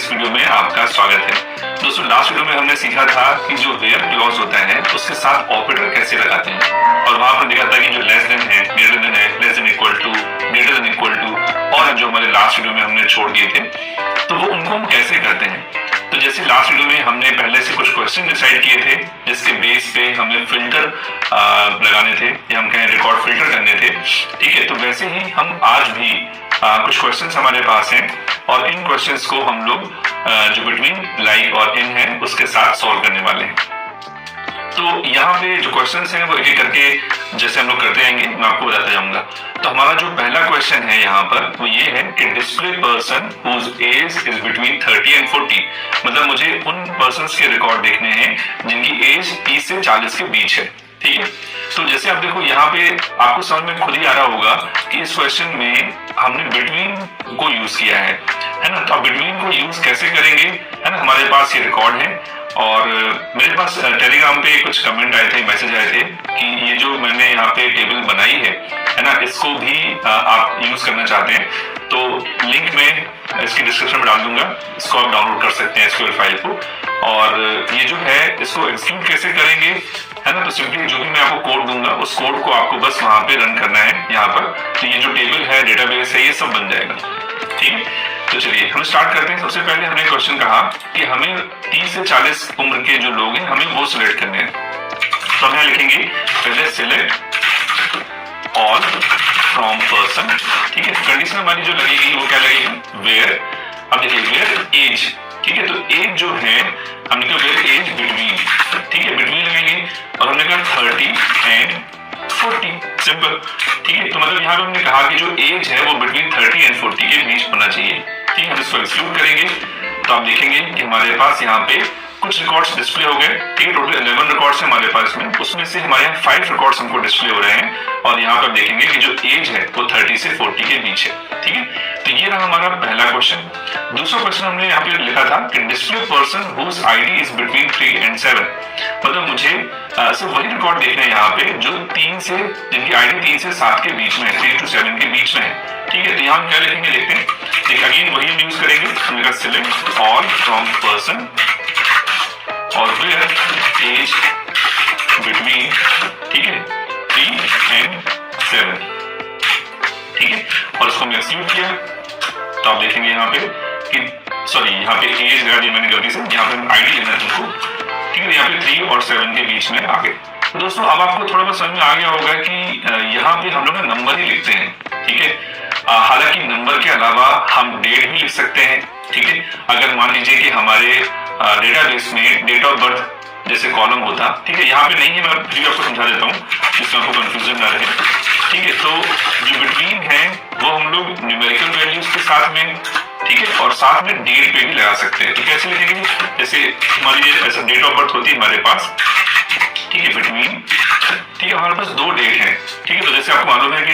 इस वीडियो में आपका स्वागत है। दोस्तों लास्ट वीडियो में हमने सीखा था कि जो वेयर क्लॉज होता है उसके साथ ऑपरेटर कैसे लगाते हैं और वहां पर देखा था कि जो लेस देन है, ग्रेटर देन है, less than equal to, greater than equal to और जो हमारे लास्ट वीडियो में हमने छोड़ दिए थे तो वो उनको हम कैसे करते हैं। तो जैसे लास्ट वीडियो में हमने पहले से कुछ क्वेश्चन डिसाइड किए थे जिसके बेस पे हमें फिल्टर लगाने थे या हम कहें रिकॉर्ड फिल्टर करने थे, ठीक है। तो वैसे ही हम आज भी कुछ क्वेश्चंस हमारे पास हैं और इन क्वेश्चंस को हम लोग जो बिटवीन लाइक और इन है उसके साथ सॉल्व करने वाले हैं। तो यहाँ पे जो क्वेश्चंस हैं वो एक एक करके जैसे हम लोग करते रहेंगे मैं आपको बताता जाऊंगा। तो हमारा जो पहला क्वेश्चन है यहाँ पर वो ये है कि display person whose age is between 30 and 40, मतलब मुझे उन पर्सन्स के रिकॉर्ड देखने हैं जिनकी एज 30 से 40 के बीच है, ठीक है। तो जैसे आप देखो यहाँ पे आपको समझ में खुद ही आ रहा होगा कि इस क्वेश्चन में हमने बिटवीन को यूज किया है ना। तो आप बिटवीन को यूज कैसे करेंगे, है ना। हमारे पास ये रिकॉर्ड है और मेरे पास टेलीग्राम पे कुछ कमेंट आए थे, मैसेज आए थे कि ये जो मैंने यहाँ पे टेबल बनाई है ना, इसको भी आप यूज करना चाहते हैं तो लिंक में इसकी डिस्क्रिप्शन में डाल दूंगा, इसको आप डाउनलोड कर सकते हैं एसक्यूएल फाइल को। और ये जो है इसको एग्जीक्यूट कैसे करेंगे, है ना। तो सिंपली जो भी मैं आपको कोड दूंगा उस कोड को आपको बस वहां पे रन करना है यहाँ पर। तो ये जो टेबल है, डेटाबेस है, ये सब बन जाएगा, ठीक है। तो चलिए हम स्टार्ट करते हैं। सबसे पहले हमने क्वेश्चन कहा कि हमें 30 से 40 उम्र के जो लोग हैं हमें वो सिलेक्ट करने हैं। तो हम यहाँ लिखेंगे पहले सिलेक्ट ऑल फ्रॉम पर्सन, ठीक है। कंडीशन हमारी जो लगेगी वो क्या लगेगी, वेयर। अब देखिए वेयर एज, ठीक है। तो एज जो है हमने कहा वेयर एज बिटवीन, ठीक है, बिटवीन लगेंगे और हमने कहा 30 एंड 40, सिंपल, ठीक है। तो मतलब यहाँ पे हमने कहा कि जो एज है वो बिटवीन 30 एंड 40 के बीच होना चाहिए, ठीक है। हम इसको एक्सक्लूड करेंगे तो आप देखेंगे कि हमारे पास यहाँ पे कुछ रिकॉर्ड्स डिस्प्ले हो गए, ठीक है। टोटल 11 रिकॉर्ड्स हैं हमारे पास में, उसमें से हमारे यहाँ 5 रिकॉर्ड्स हमको डिस्प्ले हो रहे हैं और यहाँ पर देखेंगे कि जो एज है वो 30 से 40 के बीच है, ठीक है। तो ये रहा हमारा पहला क्वेश्चन। दूसरा क्वेश्चन हमने यहाँ पे लिखा था कि display person whose ID is between 3 and 7, मतलब मुझे सिर्फ वही रिकॉर्ड देखना है यहाँ पे जो 3 से, जिनकी आईडी 3 से 7 के बीच में है, 3 to 7 के बीच में है, ठीक है। तो यहाँ हम क्या लिखेंगे, देखते हैं, ठीक, अगेन वही हम यूज करेंगे, हमने सिलेक्ट ऑल फ्रॉम पर्सन और वेयर एज बिटवीन, ठीक है, 3 एंड 7, ठीक है। और उसको हमने एक्सक्लूड किया तो आप देखेंगे यहाँ पे कि सॉरी यहाँ पे एज लगा दी मैंने गलती से, यहाँ पे आईडी लेना है तुमको, ठीक है। यहाँ पे 3 और 7 के बीच में आ गए। तो दोस्तों अब आपको थोड़ा बहुत समझ में आ गया होगा कि यहाँ पे हम लोग ना नंबर ही लिखते हैं, ठीक है। हालांकि नंबर के अलावा हम डेट भी लिख सकते हैं, ठीक है। अगर मान लीजिए कि हमारे डेटाबेस में डेट ऑफ बर्थ जैसे कॉलम होता, ठीक है, यहाँ पे नहीं है, मैं फिर आपको समझा देता हूँ जिसमें आपको कंफ्यूजन ना रहे, ठीक है। तो जो बिटवीन है वो हम लोग न्यूमेरिकल वैल्यूज के साथ में, ठीक है, और साथ में डेट पे भी लगा सकते हैं। तो कैसे लिखेंगे, जैसे मान लीजिए ऐसा डेट ऑफ बर्थ होती है हमारे पास, ठीक है, बिटवीन, ठीक है, हमारे पास 2 डेट है, ठीक है। तो जैसे आपको मालूम है कि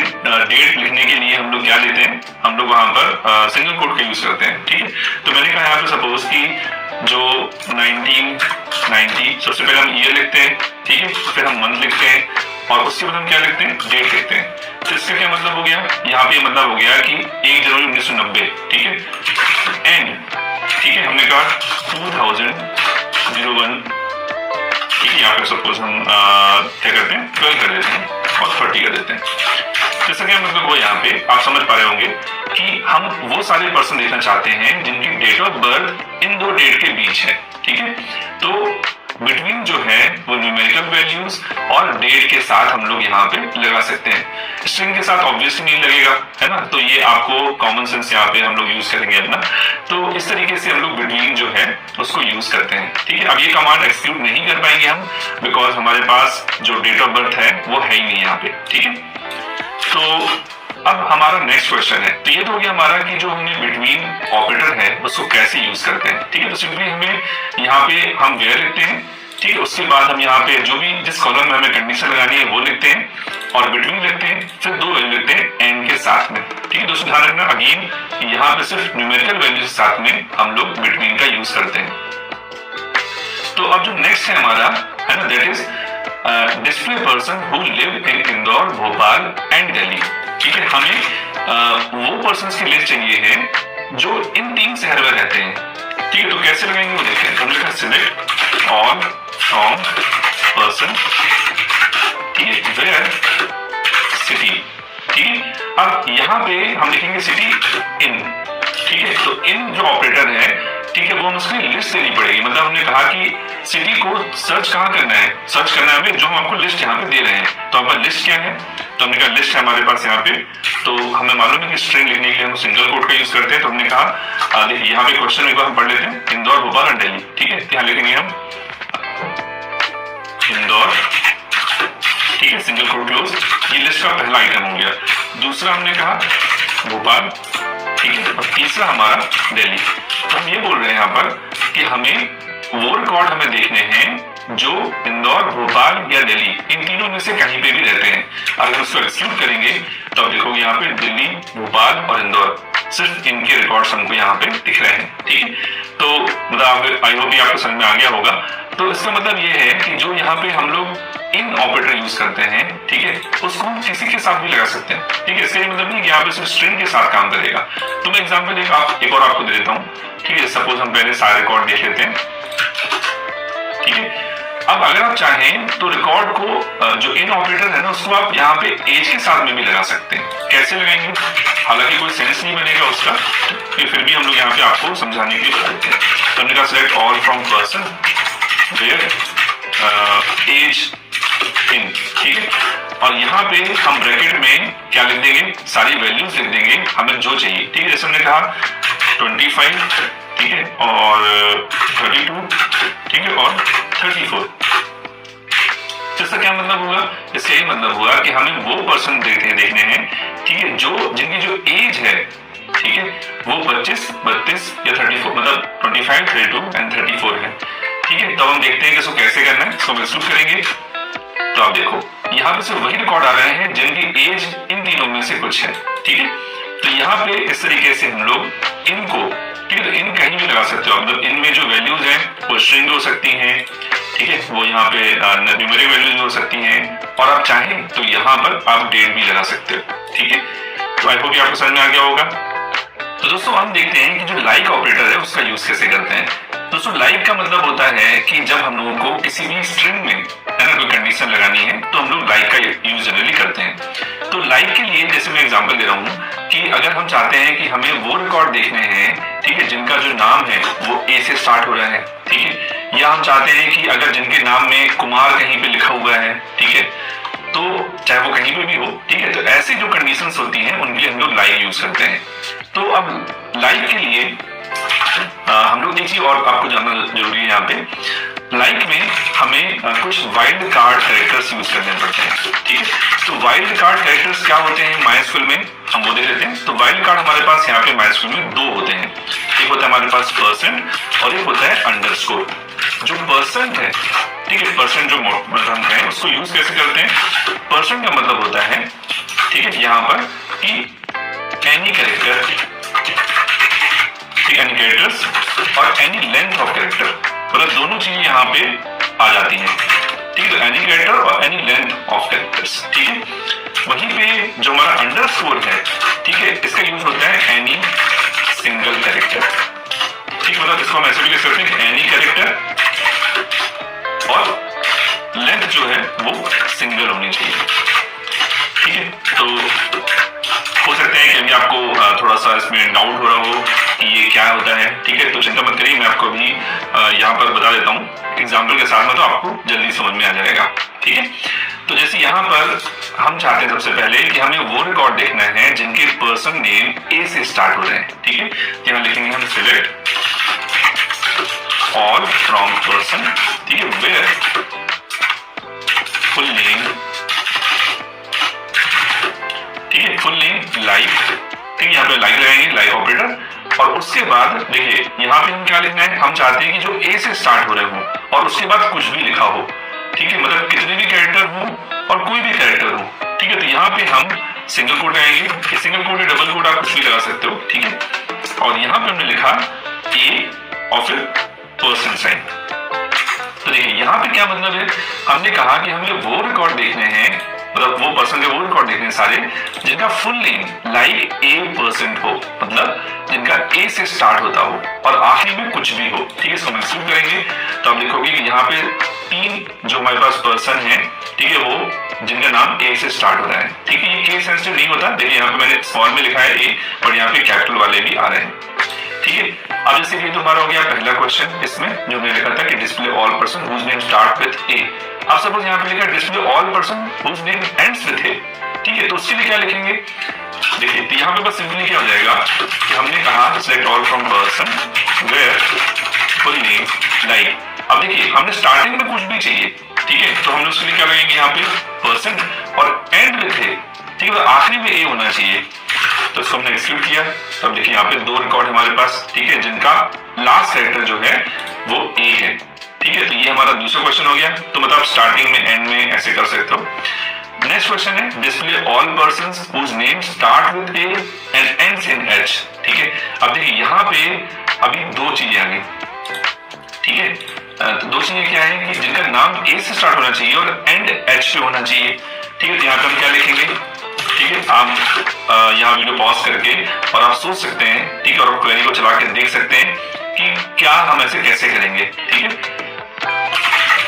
डेट लिखने के लिए हम लोग क्या लेते हैं, हम लोग वहां पर सिंगल कोड का यूज करते हैं, ठीक है। तो मैंने कहा यहाँ पे सपोज की जो 1990 सबसे पहले हम ईयर लिखते हैं, ठीक है, फिर हम मंथ लिखते हैं और उसके बाद हम क्या लिखते हैं, डेट लिखते हैं। तो इसका क्या मतलब हो गया, यहाँ पे मतलब हो गया कि 1 जनवरी 1990, ठीक है, एंड, ठीक है, हमने कहा 2001, ठीक है। यहाँ पे सपोज हम क्या करते हैं, 12 कर देते हैं और 30 कर देते हैं। जैसा क्या मतलब वो यहाँ पे आप समझ पा रहे होंगे कि हम वो सारे पर्सन देखना चाहते हैं जिनकी डेट ऑफ बर्थ इन 2 डेट के बीच है, ठीक है। तो बिटवीन जो है वो न्यूमेरिकल वैल्यूज और डेट के साथ हम लोग यहाँ पे लगा सकते हैं। स्ट्रिंग के साथ ऑब्वियसली नहीं लगेगा, है ना। तो ये आपको कॉमन सेंस यहाँ पे हम लोग यूज करेंगे अपना। तो इस तरीके से हम लोग बिटवीन जो है उसको यूज करते हैं, ठीक है। अब ये कमांड एक्सक्लूड नहीं कर पाएंगे हम बिकॉज हमारे पास जो डेट ऑफ बर्थ है वो है ही नहीं यहाँ पे, ठीक है। तो अब हमारा नेक्स्ट क्वेश्चन है, तो ये तो हो गया हमारा कि जो हमने बिटवीन ऑपरेटर है उसको कैसे यूज करते हैं, ठीक है। तो सिंपली हमें यहाँ पे हम वेयर लिखते हैं, ठीक है। उसके बाद हम यहाँ पे जो भी जिस कॉलम में हमें कंडीशन लगानी है वो लिखते हैं और बिटवीन लिखते हैं, फिर 2 वैल्यू लिखते हैं एंड के साथ में, ठीक है। दोस्तों ध्यान रखना अगेन यहाँ पे सिर्फ न्यूमेरिकल वैल्यू के साथ में हम लोग बिटवीन का यूज करते हैं। तो अब जो नेक्स्ट है हमारा, है ना, that is display person who live in Indore, Bhopal and Delhi, ठीक है। हमें वो पर्सन की लिस्ट चाहिए है जो इन 3 शहर में रहते हैं, कैसे लगाएंगे वो देखते हैं। तो हमने कहा सिलेक्ट ऑल फ्रॉम पर्सन, ठीक है, वेयर सिटी, ठीक है। अब यहाँ पे हम लिखेंगे सिटी इन, ठीक है। तो इन जो ऑपरेटर है, ठीक है, वो उसकी लिस्ट देनी पड़ेगी। मतलब हमने कहा कि सिटी को सर्च कहाँ करना है, सर्च करना है हमें जो हम आपको लिस्ट यहाँ पे दे रहे हैं। तो हमारा लिस्ट क्या है, तो हमने कहा लिस्ट है हमारे पास यहाँ पे। तो हमें मालूम है कि स्ट्रिंग लिखने के लिए हम सिंगल कोट का यूज करते हैं। तो हमने कहा देखिए यहाँ पे क्वेश्चन एक बार हम पढ़ लेते हैं, इंदौर, भोपाल और दिल्ली, ठीक है। यहाँ लिखेंगे हम इंदौर, ठीक है, सिंगल कोट क्लोज। ये लिस्ट का पहला आइटम हो गया। दूसरा हमने कहा भोपाल, ठीक है, और तीसरा हमारा दिल्ली। तो हम ये बोल रहे हैं यहाँ पर कि हमें वो रिकॉर्ड हमें देखने हैं जो इंदौर, भोपाल या दिल्ली, इन तीनों में से कहीं पे भी रहते हैं। अगर उसको एक्सक्लूड करेंगे तो आप देखोगे यहाँ पे दिल्ली, भोपाल और इंदौर, सिर्फ इनके रिकॉर्ड्स हमको यहाँ पे दिख रहे हैं, ठीक है। तो मतलब आई होप आपको समझ में आ गया होगा। तो इसका मतलब ये है कि जो यहाँ पे हम लोग इन ऑपरेटर यूज करते हैं, ठीक है, उसको हम किसी के साथ भी लगा सकते हैं, ठीक है। इसका मतलब नहीं कि यहाँ पे सिर्फ स्ट्रिंग के साथ काम करेगा। तो मैं एग्जांपल एक और आपको दे देता हूँ, ठीक है। सपोज हम पहले सारे रिकॉर्ड देख लेते हैं, ठीक है। अब अगर आप चाहें तो रिकॉर्ड को जो इन ऑपरेटर है ना, उसको आप यहाँ पे एज के साथ में भी लगा सकते हैं। कैसे लगाएंगे, हालांकि कोई सेंस नहीं बनेगा उसका, फिर भी हम लोग यहाँ पे आपको समझाने के लिए बताते हैं। तो हमने कहा select all from person where age in, ठीक है। और यहाँ पे हम ब्रैकेट में क्या लिख देंगे, सारी वैल्यूज लिख देंगे हमें जो चाहिए, ठीक है। जैसे हमने कहा 25, ठीक है, और 32, ठीक है, और 34। इसका क्या मतलब होगा, इसका यही मतलब हुआ कि हमें वो पर्सन देखने हैं, ठीक है, जो जिनकी जो एज है, ठीक है, वो 25, 32 या 34, मतलब 25, 32 एंड 34 है, ठीक है। तो हम देखते हैं कि इसको कैसे करना है। इसको एक्सक्लूड करेंगे तो आप देखो यहाँ पे सिर्फ वही रिकॉर्ड आ रहे हैं जिनकी एज इन तीनों में से कुछ है, ठीक है। तो यहाँ पे इस तरीके से हम लोग इनको, ठीक है, तो इन कहीं भी लगा सकते हो। मतलब इनमें जो वैल्यूज हैं वो स्ट्रिंग हो सकती हैं, ठीक है, वो यहाँ पे न्यूमेरिक वैल्यूज हो सकती हैं, और आप चाहें तो यहाँ पर आप डेट भी लगा सकते हो, ठीक है। तो आई होप आपको समझ में आ गया होगा। तो दोस्तों हम देखते हैं कि जो लाइक ऑपरेटर है उसका यूज कैसे करते हैं। दोस्तों लाइक का मतलब होता है कि जब हम लोगों को किसी भी स्ट्रिंग में है ना कोई कंडीशन लगानी है तो हम लोग लाइक का यूज जनरली करते हैं। तो लाइक के लिए जैसे मैं एग्जांपल दे रहा हूँ कि अगर हम चाहते हैं कि हमें वो रिकॉर्ड देखने हैं, ठीक है, जिनका जो नाम है वो ए से स्टार्ट हो रहा है, ठीक है, या हम चाहते हैं कि अगर जिनके नाम में कुमार कहीं पे लिखा हुआ है, ठीक है, तो चाहे वो कहीं पे भी हो, ठीक है। तो ऐसी जो कंडीशंस होती हैं उनके लिए हम लोग लाइक यूज करते हैं। तो अब लाइक के लिए हम लोग देखिए और आपको जानना जरूरी है यहाँ पे, लाइक में हमें कुछ वाइल्ड कार्ड कैरेक्टर्स यूज करने पड़ते हैं, ठीक है। तो वाइल्ड कार्ड कैरेक्टर्स क्या होते हैं MySQL में, हम वो देख लेते हैं। तो वाइल्ड कार्ड हमारे पास यहाँ पे MySQL में दो होते हैं, एक होता है हमारे पास % और एक होता है अंडरस्कोर। जो % है, ठीक है, % जो मतलब है उसको यूज कैसे करते हैं, % का मतलब होता है, ठीक है, यहाँ पर कि एनी कैरेक्टर, एनी कैरेक्टर्स और एनी लेंथ ऑफ कैरेक्टर, मतलब दोनों चीजें यहाँ पे आ जाती हैं, ठीक है। एनी कैरेक्टर और एनी लेंथ ऑफ कैरेक्टर्स, ठीक है। वहीं पे जो हमारा अंडरस्कोर है, ठीक है, इसका यूज होता है एनी सिंगल कैरेक्टर, ठीक है। मतलब इसको हम ऐसे भी लिख सकते हैं कि एनी कैरेक्टर और लेंथ जो है वो सिंगल होनी चाहिए, ठीक है। तो हो सकता है कि अभी आपको थोड़ा सा इसमें डाउट हो रहा हो कि ये क्या होता है, ठीक है। तो चिंता मत करिए, मैं आपको अभी यहाँ पर बता देता हूँ एग्जाम्पल के साथ में, तो आपको जल्दी समझ में आ जाएगा, ठीक है। तो जैसे यहाँ पर हम चाहते हैं सबसे पहले कि हमें वो रिकॉर्ड देखना है जिनके पर्सन नेम ए से स्टार्ट हो रहे हैं, ठीक है। यहाँ लिखेंगे हम सिलेक्ट ऑल फ्रॉम पर्सन, ठीक है, वेयर फुल नेम, ठीक है, फुल नेम लाइक, ठीक है, यहाँ पे लाइक लगाएंगे, लाइक ऑपरेटर। और उसके बाद देखिए यहाँ पे हम क्या लिखना है, हम चाहते हैं कि जो ए से स्टार्ट हो रहे हो और उसके बाद कुछ भी लिखा हो, ठीक है, मतलब कितने भी कैरेक्टर हो और कोई भी कैरेक्टर हो, ठीक है। तो यहाँ पे हम सिंगल कोट लगाएंगे, सिंगल कोट या डबल कोट आप कुछ भी लगा सकते हो, ठीक है। और यहाँ पे हमने लिखा ए और फिर पर्सन साइन। तो देखिए यहाँ पे क्या मतलब है, हमने कहा कि हमें वो रिकॉर्ड देखने हैं, मतलब वो पर्सन के वो रिकॉर्ड देखने सारे जिनका फुल नेम लाइक A% हो, मतलब जिनका ए से स्टार्ट होता हो और आखिरी में कुछ कुछ भी हो, ठीक है, इसको हम एक्सक्लूड करेंगे। तो आप लिखोगे कि यहाँ पे 3 जो हमारे पास पर्सन है, ठीक है, वो जिनका नाम ए से स्टार्ट हो रहा है, ठीक है। ये केस सेंसिटिव नहीं होता, देखिए यहाँ पे मैंने स्मॉल में लिखा है ए, और यहाँ पे कैपिटल वाले भी आ रहे हैं, ठीक है। अब जैसे ये तो हमारा हो गया पहला क्वेश्चन, इसमें जो मैंने लिखा था कि display all person whose name start with A. अब सपोज यहाँ पे लिखा display all person whose name ends with A, ठीक है, तो उसके लिए क्या लिखेंगे, देखिए तो यहाँ पे बस सिंपली क्या हो जाएगा कि हमने कहा select all from person where full name like. अब देखिए हमने स्टार्टिंग में कुछ भी चाहिए, ठीक है, तो हम उसके लिए क्या लगेंगे यहाँ पे पर्सन और एंड विद ए, ठीक है, तो आखिरी में ए होना चाहिए, तो इसको हमने एक्सक्लूड किया। तो अब देखिए यहाँ पे 2 रिकॉर्ड हमारे पास, ठीक है, जिनका लास्ट कैरेक्टर जो है वो ए है, ठीक है। तो ये हमारा दूसरा क्वेश्चन हो गया। तो मतलब स्टार्टिंग में एंड में ऐसे कर सकते हो। नेक्स्ट क्वेश्चन है display all persons whose name start with A and ends in H, ठीक है। अब देखिए यहाँ पे अभी 2 चीजें आ गई, ठीक है, तो 2 चीजें क्या है कि जिनका नाम ए से स्टार्ट होना चाहिए और एंड एच से होना चाहिए, ठीक है। तो यहाँ पे हम क्या लिखेंगे, ठीक है, आप यहाँ वीडियो पॉज करके और आप सोच सकते हैं, ठीक है, और क्वेरी को चला के देख सकते हैं कि क्या हम ऐसे कैसे करेंगे, ठीक है।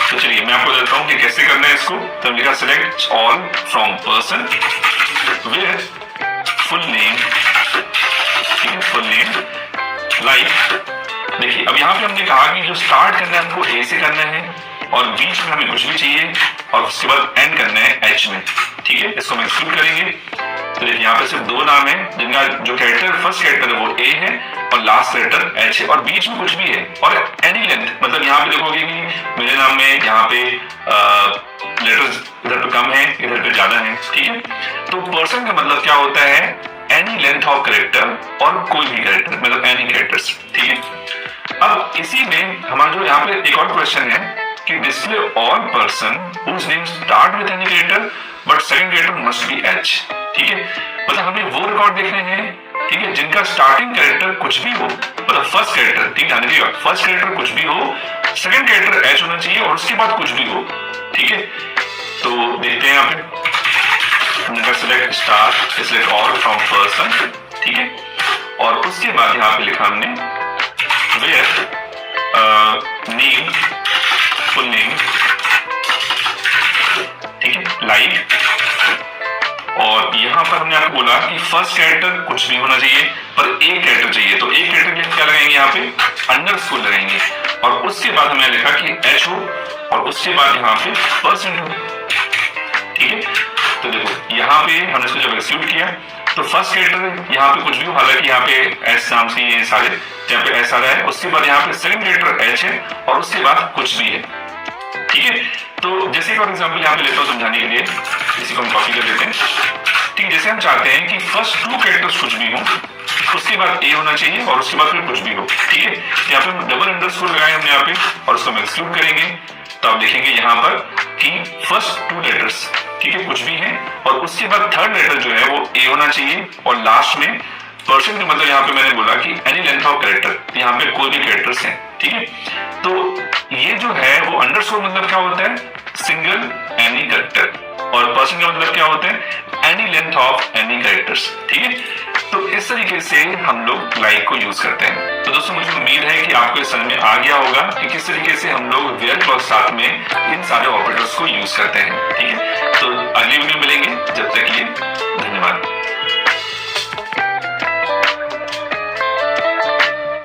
तो चलिए मैं आपको देता हूँ कि कैसे करना है इसको। तो लिखा select all from person with full name, ठीक है, फुल नेम लाइक। देखिए अब यहाँ पे हमने कहा कि जो स्टार्ट करना है हमको ए से करना है और बीच में हमें कुछ भी चाहिए और उसके बाद एंड करना है एच में, ठीक है, इसको हम एक्सक्लूड करेंगे। तो देखिए यहाँ पे सिर्फ 2 नाम है जिनका जो कैरेक्टर फर्स्ट कैरेक्टर है वो ए है और लास्ट कैरेक्टर एच है और बीच में कुछ भी है और एनी लेंथ, मतलब यहाँ पे देखोगे कि मेरे नाम में यहाँ पे लेटर्स इधर पे कम है इधर पे ज्यादा है, ठीक है। तो पर्सन का मतलब क्या होता है एनी लेंथ ऑफ कैरेक्टर और कोई भी कैरेक्टर, मतलब एनी कैरेक्टर्स, ठीक है। अब इसी में हमारा जो यहाँ पे एक और क्वेश्चन है कि display all person whose name start with any character but second character must be H, ठीक है। मतलब हमें वो रिकॉर्ड देखने हैं, ठीक है, जिनका स्टार्टिंग कैरेक्टर कुछ भी हो, मतलब फर्स्ट कैरेक्टर, ठीक है, फर्स्ट कैरेक्टर कुछ भी हो, सेकंड कैरेक्टर एच होना चाहिए और उसके बाद कुछ भी हो, ठीक है। तो देखते हैं यहाँ पे select star select all from person, ठीक है, और उसके बाद यहाँ पे लिखा हमने वेयर नेम फुल नेम, ठीक है, लाइक। और यहाँ पर हमने आपको बोला कि फर्स्ट कैरेक्टर कुछ भी होना चाहिए पर एक कैरेक्टर चाहिए, तो एक कैरेक्टर के लिए क्या लगाएंगे यहाँ पे अंडरस्कोर लगाएंगे और उसके बाद हमने लिखा कि एच हो और उसके बाद यहाँ पे परसेंट हो, ठीक है। तो देखो यहाँ पे हमने इसको जब एक्सक्लूड किया तो फर्स्ट कैरेक्टर यहाँ पे कुछ भी हो, हालांकि यहाँ पे एस नाम से ये सारे यहाँ पे एस आ रहा है, उसके बाद यहाँ पे सेकंड कैरेक्टर एच है और उसके बाद कुछ भी है, ठीक है। तो जैसे फॉर एग्जांपल यहाँ पे लेता हूँ समझाने के लिए, इसी को हम कॉपी कर लेते हैं, ठीक। जैसे हम चाहते हैं कि फर्स्ट 2 कैरेक्टर्स कुछ भी हो, उसके बाद ए होना चाहिए और उसके बाद फिर कुछ भी हो, ठीक है। यहाँ पे डबल अंडरस्कोर लगाए हमने यहाँ पे और उसको हम एक्सक्लूड करेंगे। तो आप देखेंगे यहाँ पर कि फर्स्ट 2 लेटर्स, ठीक है, कुछ भी है और उसके बाद थर्ड लेटर जो है वो ए होना चाहिए और लास्ट में पर्सन, मतलब यहाँ पे मैंने बोला कि एनी लेंथ ऑफ कैरेक्टर, यहाँ पे कोई भी कैरेक्टर्स हैं, ठीक है। तो ये जो है वो अंडरस्कोर मतलब क्या होता है सिंगल एनी कैरेक्टर और पर्सन का मतलब क्या होता है any length of any characters, ठीक है। तो इस तरीके से हम लोग लाइक को यूज करते हैं। तो दोस्तों मुझे उम्मीद है कि आपको समझ में आ गया होगा कि किस तरीके से हम लोग वेयर क्लॉज साथ में इन सारे ऑपरेटर्स को यूज करते हैं, ठीक है। तो अगली वीडियो मिलेंगे, जब तक ये धन्यवाद।